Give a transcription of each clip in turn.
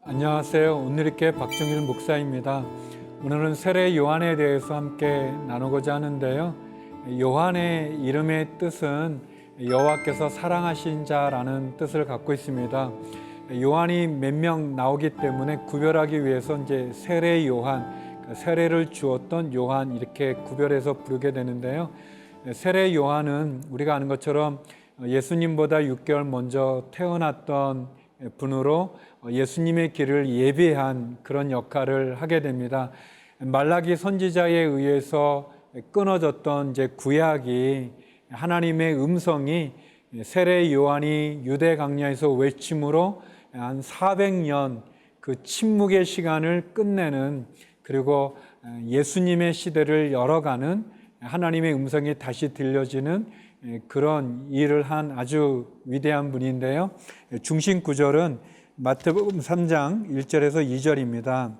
안녕하세요. 오늘리께 박종일 목사입니다. 오늘은 세례 요한에 대해서 함께 나누고자 하는데요. 요한의 이름의 뜻은 여호와께서 사랑하신 자라는 뜻을 갖고 있습니다. 요한이 몇 명 나오기 때문에 구별하기 위해서 이제 세례 요한, 세례를 주었던 요한 이렇게 구별해서 부르게 되는데요. 세례 요한은 우리가 아는 것처럼 예수님보다 6개월 먼저 태어났던 분으로 예수님의 길을 예비한 그런 역할을 하게 됩니다. 말라기 선지자에 의해서 끊어졌던 이제 구약이 하나님의 음성이 세례 요한이 유대 광야에서 외침으로 한 400년 그 침묵의 시간을 끝내는, 그리고 예수님의 시대를 열어가는 하나님의 음성이 다시 들려지는 그런 일을 한 아주 위대한 분인데요. 중심 구절은 마태복음 3장 1절에서 2절입니다.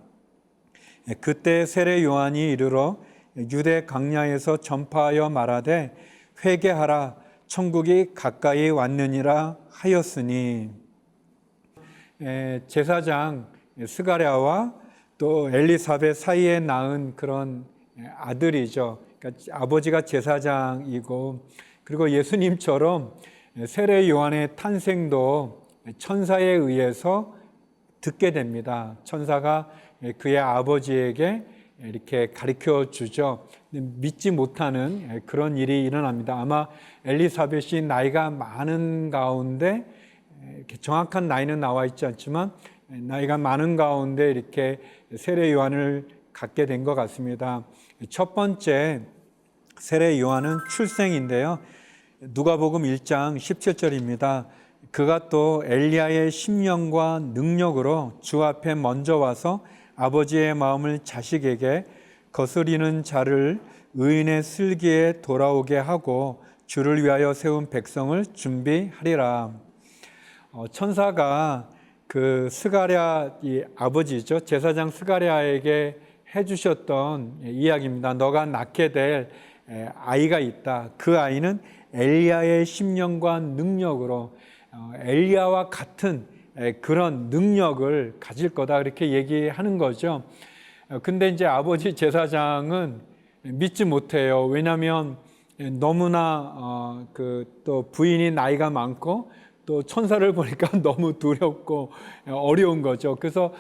그때 세례 요한이 이르러 유대 광야에서 전파하여 말하되 회개하라 천국이 가까이 왔느니라 하였으니, 제사장 스가랴와 또 엘리사벳 사이에 낳은 그런 아들이죠. 그러니까 아버지가 제사장이고, 그리고 예수님처럼 세례 요한의 탄생도 천사에 의해서 듣게 됩니다. 천사가 그의 아버지에게 이렇게 가르쳐 주죠. 믿지 못하는 그런 일이 일어납니다. 아마 엘리사벳이 나이가 많은 가운데, 이렇게 정확한 나이는 나와 있지 않지만 나이가 많은 가운데 이렇게 세례 요한을 갖게 된 것 같습니다. 첫 번째 세례 요한은 출생인데요. 누가복음 1장 17절입니다. 그가 또 엘리야의 심령과 능력으로 주 앞에 먼저 와서 아버지의 마음을 자식에게 거스리는 자를 의인의 슬기에 돌아오게 하고 주를 위하여 세운 백성을 준비하리라. 천사가 그 스가랴 이 아버지죠, 제사장 스가랴에게 해주셨던 이야기입니다. 너가 낳게 될 아이가 있다. 그 아이는 엘리야의 심령과 능력으로 엘리야와 같은 그런 능력을 가질 거다, 그렇게 얘기하는 거죠. 근데 이제 아버지 제사장은 믿지 못해요. 왜냐하면 너무나 또 부인이 나이가 많고 또 천사를 보니까 너무 두렵고 어려운 거죠. 그래서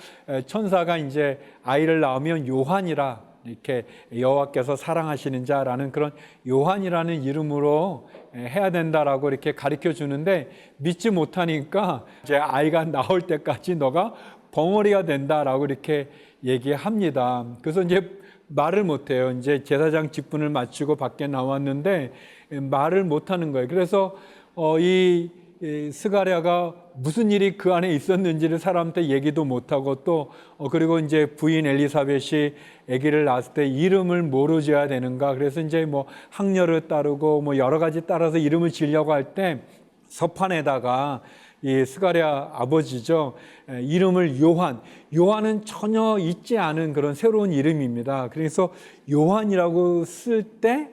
천사가 이제 아이를 낳으면 요한이라, 이렇게 여호와께서 사랑하시는 자라는 그런 요한이라는 이름으로 해야 된다라고 이렇게 가르쳐 주는데, 믿지 못하니까 이제 아이가 나올 때까지 너가 벙어리가 된다라고 이렇게 얘기합니다. 그래서 이제 말을 못해요. 이제 제사장 직분을 마치고 밖에 나왔는데 말을 못하는 거예요. 그래서 이 스가랴가 무슨 일이 그 안에 있었는지를 사람한테 얘기도 못하고, 또 그리고 이제 부인 엘리사벳이 아기를 낳았을 때 이름을 뭐로 지어야 되는가, 그래서 이제 뭐 학렬을 따르고 뭐 여러 가지 따라서 이름을 지으려고 할 때 서판에다가 이 스가랴 아버지죠, 이름을 요한은 전혀 있지 않은 그런 새로운 이름입니다. 그래서 요한이라고 쓸 때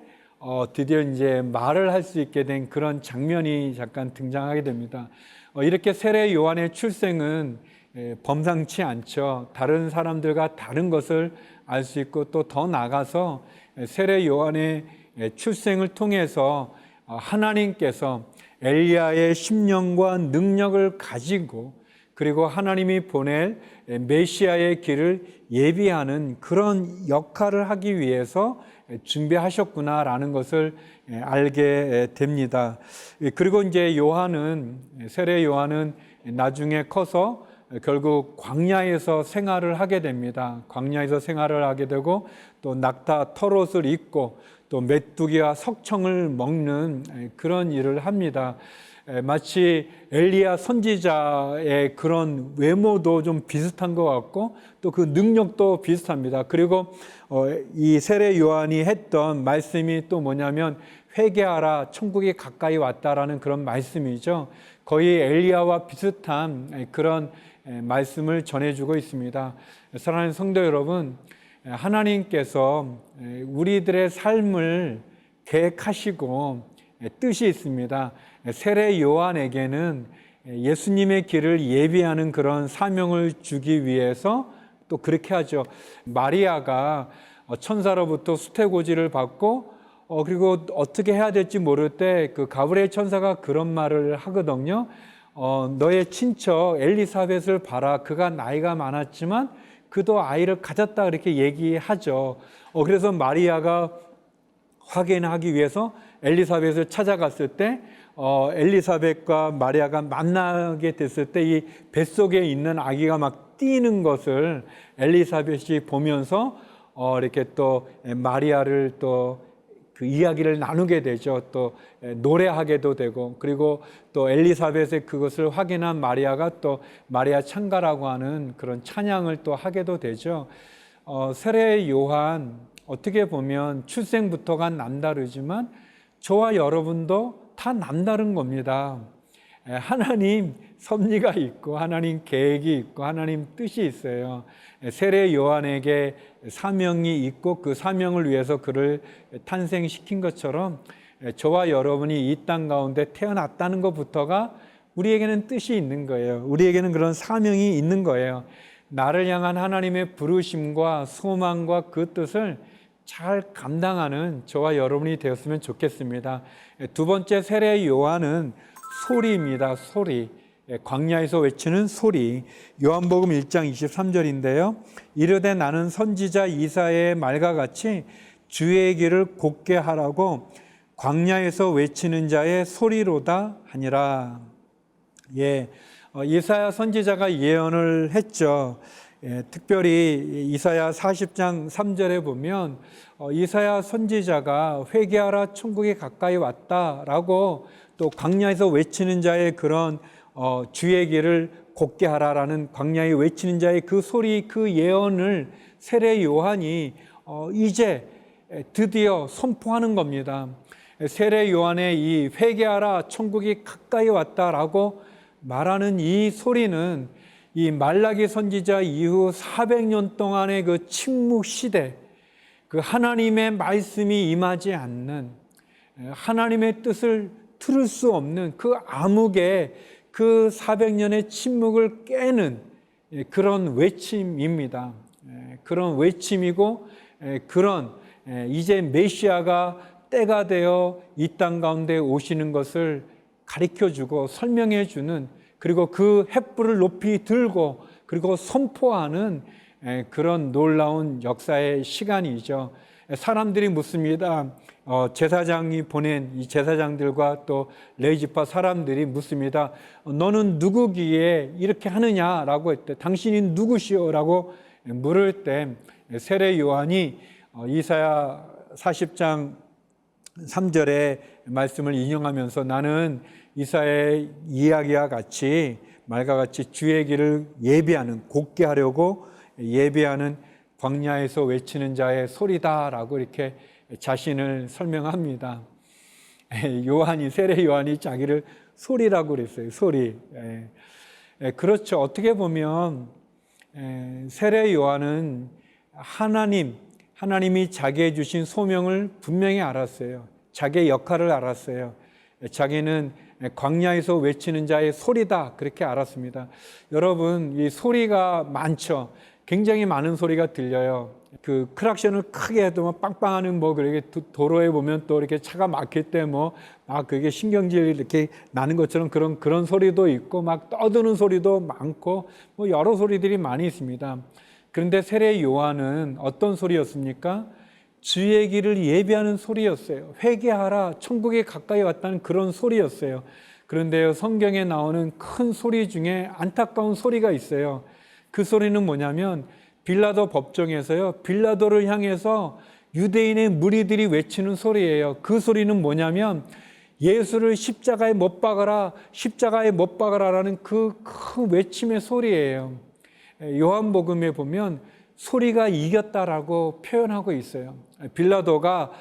드디어 이제 말을 할 수 있게 된 그런 장면이 잠깐 등장하게 됩니다. 이렇게 세례 요한의 출생은 범상치 않죠. 다른 사람들과 다른 것을 알 수 있고, 또 더 나아가서 세례 요한의 출생을 통해서 하나님께서 엘리야의 심령과 능력을 가지고, 그리고 하나님이 보낼 메시아의 길을 예비하는 그런 역할을 하기 위해서 준비하셨구나라는 것을 알게 됩니다. 그리고 이제 세례 요한은 나중에 커서 결국 광야에서 생활을 하게 됩니다. 광야에서 생활을 하게 되고, 또 낙타 털옷을 입고 또 메뚜기와 석청을 먹는 그런 일을 합니다. 마치 엘리야 선지자의 그런 외모도 좀 비슷한 것 같고, 또 그 능력도 비슷합니다. 그리고 이 세례 요한이 했던 말씀이 또 뭐냐면 회개하라 천국이 가까이 왔다라는 그런 말씀이죠. 거의 엘리야와 비슷한 그런 말씀을 전해주고 있습니다. 사랑하는 성도 여러분, 하나님께서 우리들의 삶을 계획하시고 뜻이 있습니다. 세례 요한에게는 예수님의 길을 예비하는 그런 사명을 주기 위해서 또 그렇게 하죠. 마리아가 천사로부터 수태고지를 받고 그리고 어떻게 해야 될지 모를 때 그 가브리엘 천사가 그런 말을 하거든요. 너의 친척 엘리사벳을 봐라. 그가 나이가 많았지만 그도 아이를 가졌다. 그렇게 얘기하죠. 그래서 마리아가 확인하기 위해서 엘리사벳을 찾아갔을 때 엘리사벳과 마리아가 만나게 됐을 때 이 뱃속에 있는 아기가 막 뛰는 것을 엘리사벳이 보면서 이렇게 또 마리아를 또 그 이야기를 나누게 되죠. 또 노래하게도 되고, 그리고 또 엘리사벳의 그것을 확인한 마리아가 또 마리아 찬가라고 하는 그런 찬양을 또 하게도 되죠. 세례 요한 어떻게 보면 출생부터가 남다르지만 저와 여러분도 다 남다른 겁니다. 하나님 섭리가 있고 하나님 계획이 있고 하나님 뜻이 있어요. 세례 요한에게 사명이 있고 그 사명을 위해서 그를 탄생시킨 것처럼 저와 여러분이 이 땅 가운데 태어났다는 것부터가 우리에게는 뜻이 있는 거예요. 우리에게는 그런 사명이 있는 거예요. 나를 향한 하나님의 부르심과 소망과 그 뜻을 잘 감당하는 저와 여러분이 되었으면 좋겠습니다. 두 번째 세례 요한은 소리입니다. 소리. 광야에서 외치는 소리. 요한복음 1장 23절인데요. 이르되 나는 선지자 이사야의 말과 같이 주의 길을 곧게 하라고 광야에서 외치는 자의 소리로다 하니라. 이사야 선지자가 예언을 했죠. 특별히 이사야 40장 3절에 보면 이사야 선지자가 회개하라 천국이 가까이 왔다라고 또 광야에서 외치는 자의 그런 주의 길을 곧게 하라라는 광야에 외치는 자의 그 소리, 그 예언을 세례 요한이 이제 드디어 선포하는 겁니다. 세례 요한의 이 회개하라 천국이 가까이 왔다라고 말하는 이 소리는 이 말라기 선지자 이후 400년 동안의 그 침묵 시대, 그 하나님의 말씀이 임하지 않는, 하나님의 뜻을 들을 수 없는 그 암흑의 그 400년의 침묵을 깨는 그런 외침입니다. 그런 외침이고 그런 이제 메시아가 때가 되어 이 땅 가운데 오시는 것을 가르쳐주고 설명해주는, 그리고 그 횃불을 높이 들고 그리고 선포하는 그런 놀라운 역사의 시간이죠. 사람들이 묻습니다. 제사장이 보낸 이 제사장들과 또 레위지파 사람들이 묻습니다. 너는 누구기에 이렇게 하느냐라고 했대. 당신이 누구시오라고 물을 때 세례 요한이 이사야 40장 3절의 말씀을 인용하면서 나는 이사야의 이야기와 같이 말과 같이 주의 길을 예비하는, 곧게 하려고 예비하는 광야에서 외치는 자의 소리다라고 이렇게 자신을 설명합니다. 요한이, 세례 요한이 자기를 소리라고 그랬어요. 소리. 그렇죠. 어떻게 보면 세례 요한은 하나님이 자기에 주신 소명을 분명히 알았어요. 자기의 역할을 알았어요. 자기는 광야에서 외치는 자의 소리다, 그렇게 알았습니다. 여러분, 이 소리가 많죠. 굉장히 많은 소리가 들려요. 그 크락션을 크게 해도 빵빵하는 그렇게 도로에 보면 또 이렇게 차가 막힐 때 막 그게 신경질 이렇게 나는 것처럼 그런 소리도 있고 막 떠드는 소리도 많고 여러 소리들이 많이 있습니다. 그런데 세례 요한은 어떤 소리였습니까? 주의 길을 예비하는 소리였어요. 회개하라, 천국에 가까이 왔다는 그런 소리였어요. 그런데요, 성경에 나오는 큰 소리 중에 안타까운 소리가 있어요. 그 소리는 뭐냐면 빌라도 법정에서요, 빌라도를 향해서 유대인의 무리들이 외치는 소리예요. 그 소리는 뭐냐면 예수를 십자가에 못 박아라, 십자가에 못 박아라라는 그 큰 외침의 소리예요. 요한복음에 보면 소리가 이겼다라고 표현하고 있어요. 빌라도가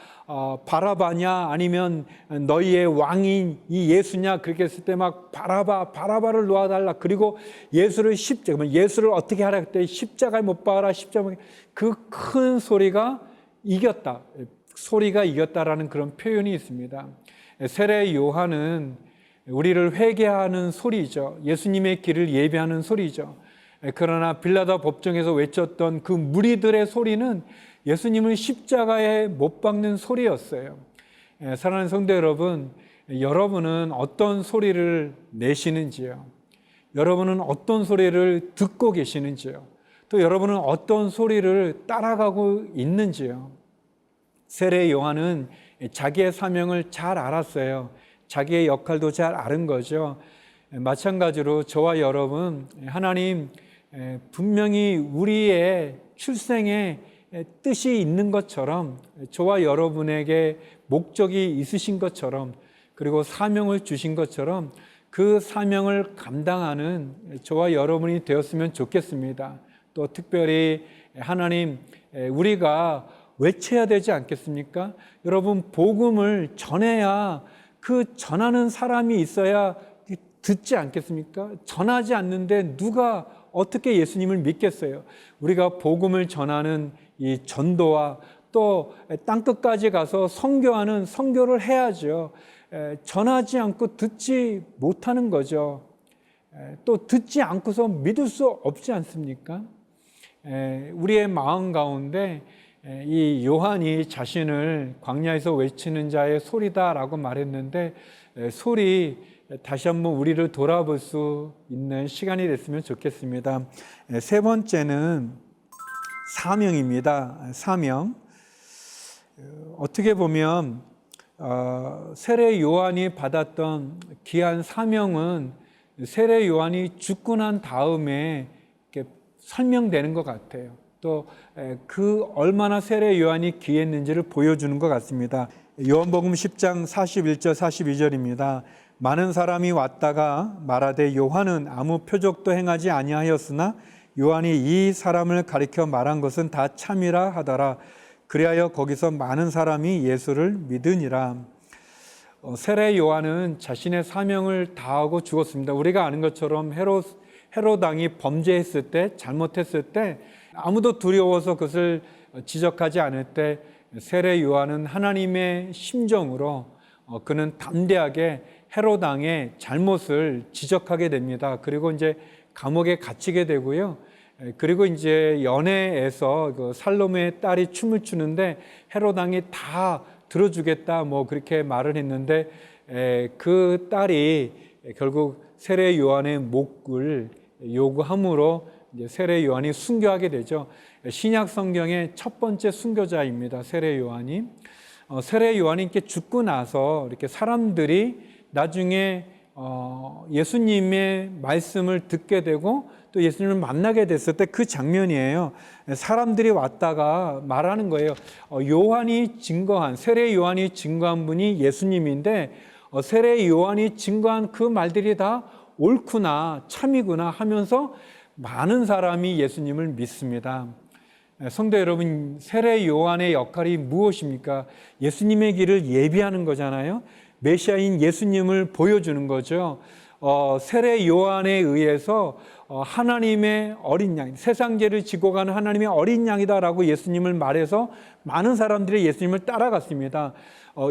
바라바냐 아니면 너희의 왕인 이 예수냐 그렇게 했을 때 막 바라바를 놓아달라. 그리고 예수를 어떻게 하라 그때 십자가에 못 박아라. 십자가에 그 큰 소리가 이겼다. 소리가 이겼다라는 그런 표현이 있습니다. 세례 요한은 우리를 회개하는 소리죠. 예수님의 길을 예비하는 소리죠. 그러나 빌라다 법정에서 외쳤던 그 무리들의 소리는 예수님을 십자가에 못 박는 소리였어요. 사랑하는 성도 여러분, 여러분은 어떤 소리를 내시는지요? 여러분은 어떤 소리를 듣고 계시는지요? 또 여러분은 어떤 소리를 따라가고 있는지요? 세례 요한은 자기의 사명을 잘 알았어요. 자기의 역할도 잘 아는 거죠. 마찬가지로 저와 여러분, 하나님 분명히 우리의 출생에 뜻이 있는 것처럼, 저와 여러분에게 목적이 있으신 것처럼, 그리고 사명을 주신 것처럼 그 사명을 감당하는 저와 여러분이 되었으면 좋겠습니다. 또 특별히 하나님, 우리가 외쳐야 되지 않겠습니까? 여러분, 복음을 전해야 그 전하는 사람이 있어야 듣지 않겠습니까? 전하지 않는데 누가 어떻게 예수님을 믿겠어요? 우리가 복음을 전하는 이 전도와 또 땅끝까지 가서 선교하는 선교를 해야죠. 전하지 않고 듣지 못하는 거죠. 또 듣지 않고서 믿을 수 없지 않습니까? 우리의 마음 가운데 이 요한이 자신을 광야에서 외치는 자의 소리다라고 말했는데, 소리 다시 한번 우리를 돌아볼 수 있는 시간이 됐으면 좋겠습니다. 세 번째는 사명입니다. 사명. 어떻게 보면 세례 요한이 받았던 귀한 사명은 세례 요한이 죽고 난 다음에 이렇게 설명되는 것 같아요. 또 그 얼마나 세례 요한이 귀했는지를 보여주는 것 같습니다. 요한복음 10장 41절 42절입니다. 많은 사람이 왔다가 말하되 요한은 아무 표적도 행하지 아니하였으나 요한이 이 사람을 가리켜 말한 것은 다 참이라 하더라. 그리하여 거기서 많은 사람이 예수를 믿으니라. 세례 요한은 자신의 사명을 다하고 죽었습니다. 우리가 아는 것처럼 헤롯 왕이 범죄했을 때, 잘못했을 때 아무도 두려워서 그것을 지적하지 않을 때 세례 요한은 하나님의 심정으로 그는 담대하게 헤롯 왕의 잘못을 지적하게 됩니다. 그리고 이제 감옥에 갇히게 되고요. 그리고 이제 연회에서 그 살로메의 딸이 춤을 추는데 헤롯 왕이 다 들어주겠다 뭐 그렇게 말을 했는데, 그 딸이 결국 세례 요한의 목을 요구함으로 이제 세례 요한이 순교하게 되죠. 신약 성경의 첫 번째 순교자입니다. 세례 요한이. 세례 요한이 이렇게 죽고 나서 이렇게 사람들이 나중에 예수님의 말씀을 듣게 되고 또 예수님을 만나게 됐을 때 그 장면이에요. 사람들이 왔다가 말하는 거예요. 요한이 증거한, 세례 요한이 증거한 분이 예수님인데 세례 요한이 증거한 그 말들이 다 옳구나, 참이구나 하면서 많은 사람이 예수님을 믿습니다. 성도 여러분, 세례 요한의 역할이 무엇입니까? 예수님의 길을 예비하는 거잖아요. 메시아인 예수님을 보여주는 거죠. 세례 요한에 의해서 하나님의 어린 양, 세상 죄를 지고 가는 하나님의 어린 양이다라고 예수님을 말해서 많은 사람들이 예수님을 따라갔습니다.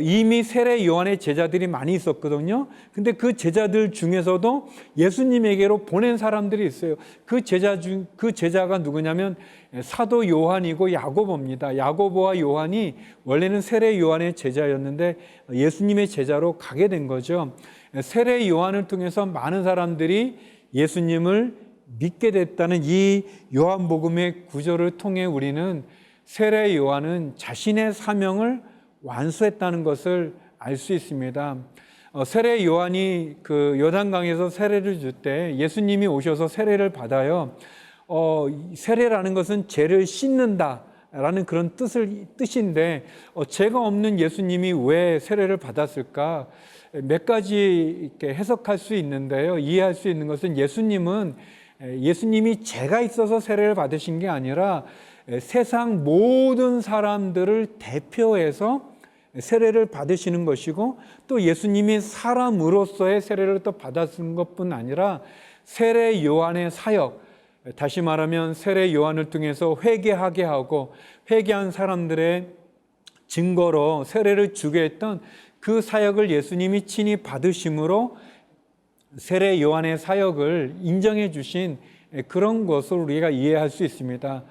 이미 세례 요한의 제자들이 많이 있었거든요. 근데 그 제자들 중에서도 예수님에게로 보낸 사람들이 있어요. 그 제자가 누구냐면 사도 요한이고 야고보입니다. 야고보와 요한이 원래는 세례 요한의 제자였는데 예수님의 제자로 가게 된 거죠. 세례 요한을 통해서 많은 사람들이 예수님을 믿게 됐다는 이 요한복음의 구절을 통해 우리는 세례 요한은 자신의 사명을 완수했다는 것을 알 수 있습니다. 세례 요한이 그 요단강에서 세례를 줄 때 예수님이 오셔서 세례를 받아요. 세례라는 것은 죄를 씻는다라는 그런 뜻인데 죄가 없는 예수님이 왜 세례를 받았을까? 몇 가지 이렇게 해석할 수 있는데요. 이해할 수 있는 것은 예수님이 죄가 있어서 세례를 받으신 게 아니라 세상 모든 사람들을 대표해서 세례를 받으시는 것이고, 또 예수님이 사람으로서의 세례를 또 받았은 것뿐 아니라 세례 요한의 사역, 다시 말하면 세례 요한을 통해서 회개하게 하고 회개한 사람들의 증거로 세례를 주게 했던 그 사역을 예수님이 친히 받으심으로 세례 요한의 사역을 인정해 주신 그런 것을 우리가 이해할 수 있습니다.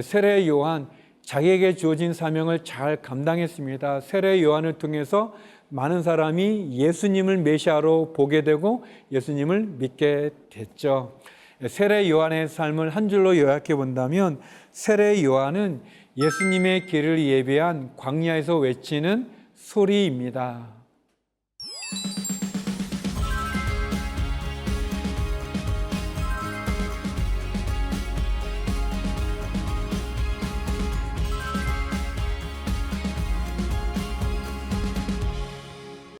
세례 요한 자기에게 주어진 사명을 잘 감당했습니다. 세례 요한을 통해서 많은 사람이 예수님을 메시아로 보게 되고 예수님을 믿게 됐죠. 세례 요한의 삶을 한 줄로 요약해 본다면 세례 요한은 예수님의 길을 예비한 광야에서 외치는 소리입니다.